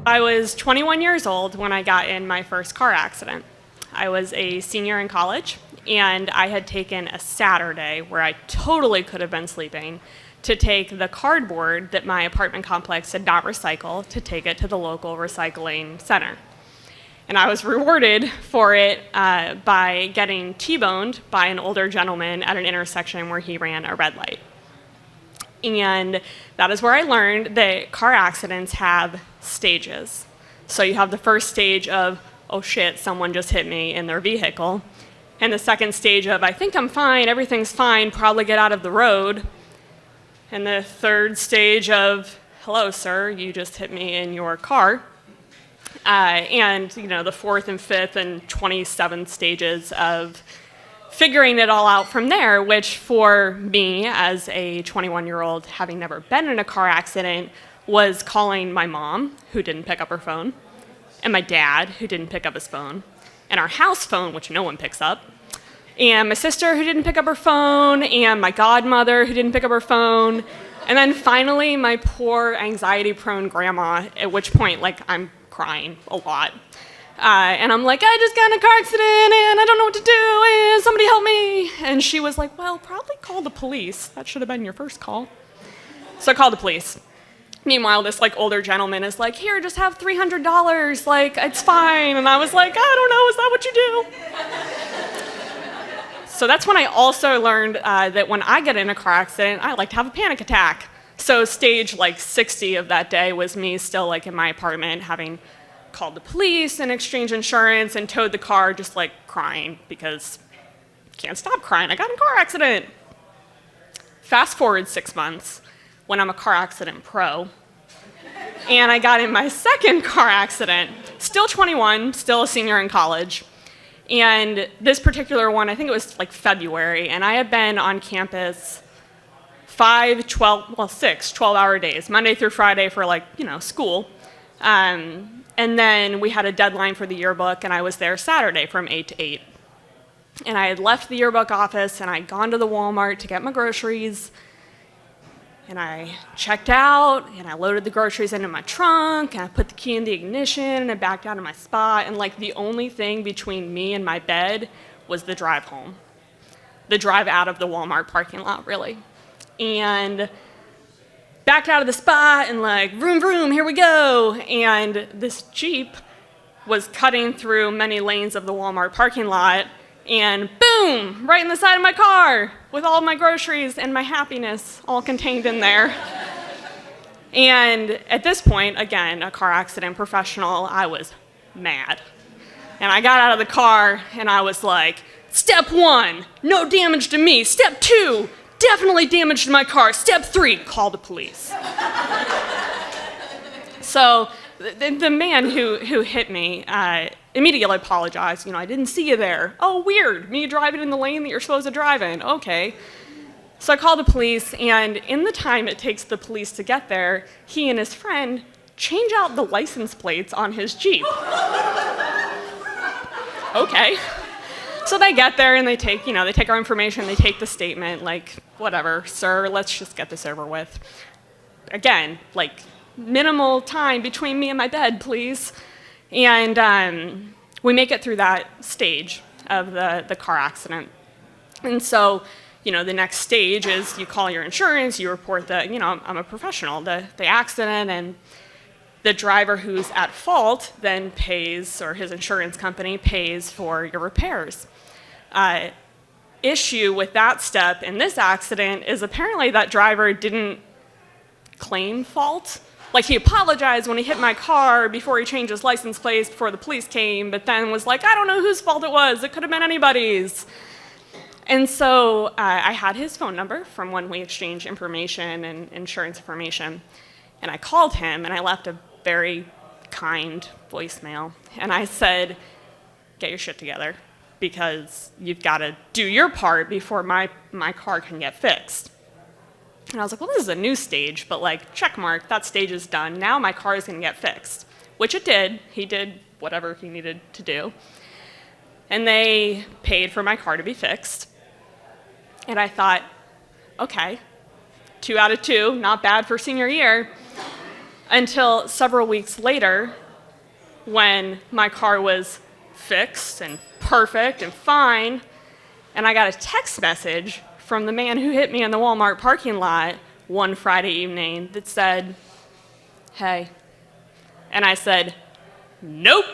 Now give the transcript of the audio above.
I was 21 years old when I got in my first car accident. I was a senior in college, and I had taken a Saturday where I totally could have been sleeping to take the cardboard that my apartment complex did not recycle to take it to the local recycling center. And I was rewarded for it by getting T-boned by an older gentleman at an intersection where he ran a red light. And that is where I learned that car accidents have stages. So you have the first stage of, oh shit, someone just hit me in their vehicle. And the second stage of, I think I'm fine, everything's fine, probably get out of the road. And the third stage of, hello, sir, you just hit me in your car. And the fourth and fifth and 27th stages of figuring it all out from there, which for me as a 21-year-old, having never been in a car accident, was calling my mom, who didn't pick up her phone, and my dad, who didn't pick up his phone, and our house phone, which no one picks up, and my sister, who didn't pick up her phone, and my godmother, who didn't pick up her phone, and then finally my poor anxiety-prone grandma, at which point, I'm crying a lot. And I'm like, I just got in a car accident and I don't know what to do and somebody help me. And she was like, well, probably call the police. That should have been your first call. So I called the police. Meanwhile, this older gentleman is like, here, just have $300. It's fine. And I was like, I don't know, is that what you do? So that's when I also learned that when I get in a car accident, I like to have a panic attack. So stage 60 of that day was me still in my apartment having called the police and exchanged insurance and towed the car just crying because can't stop crying. I got in a car accident. Fast forward 6 months when I'm a car accident pro and I got in my second car accident, still 21, still a senior in college. And this particular one, I think it was February, and I had been on campus 6 12-hour days, Monday through Friday for school. And then we had a deadline for the yearbook, and I was there Saturday from 8 to 8. And I had left the yearbook office, and I'd gone to the Walmart to get my groceries. And I checked out, and I loaded the groceries into my trunk, and I put the key in the ignition, and I backed out of my spot. And the only thing between me and my bed was the drive home. The drive out of the Walmart parking lot, really. And backed out of the spot and vroom, vroom, here we go. And this Jeep was cutting through many lanes of the Walmart parking lot and boom, right in the side of my car with all my groceries and my happiness all contained in there. And at this point, again, a car accident professional, I was mad. And I got out of the car and I was like, step 1, no damage to me. Step 2, definitely damage to my car. Step 3, call the police. So the man who hit me immediately apologized. I didn't see you there. Oh, weird. Me driving in the lane that you're supposed to drive in. Okay. So I called the police, and in the time it takes the police to get there, he and his friend change out the license plates on his Jeep. Okay. So they get there and they take our information, they take the statement, whatever, sir, let's just get this over with. Again, minimal time between me and my bed, please. And we make it through that stage of the car accident. And so, the next stage is you call your insurance, you report that, I'm a professional, the accident, and the driver who's at fault then pays, or his insurance company pays for your repairs. Issue with that step in this accident is apparently that driver didn't claim fault. He apologized when he hit my car before he changed his license plate before the police came, but then was like, I don't know whose fault it was. It could have been anybody's. And so I had his phone number from when we exchanged information and insurance information. And I called him and I left a very kind voicemail. And I said, get your shit together, because you've got to do your part before my car can get fixed. And I was like, well, this is a new stage, but check mark, that stage is done. Now my car is going to get fixed, which it did. He did whatever he needed to do. And they paid for my car to be fixed. And I thought, okay, 2 out of 2, not bad for senior year. until several weeks later when my car was fixed and perfect and fine, and I got a text message from the man who hit me in the Walmart parking lot one Friday evening that said, "Hey." And I said, "Nope."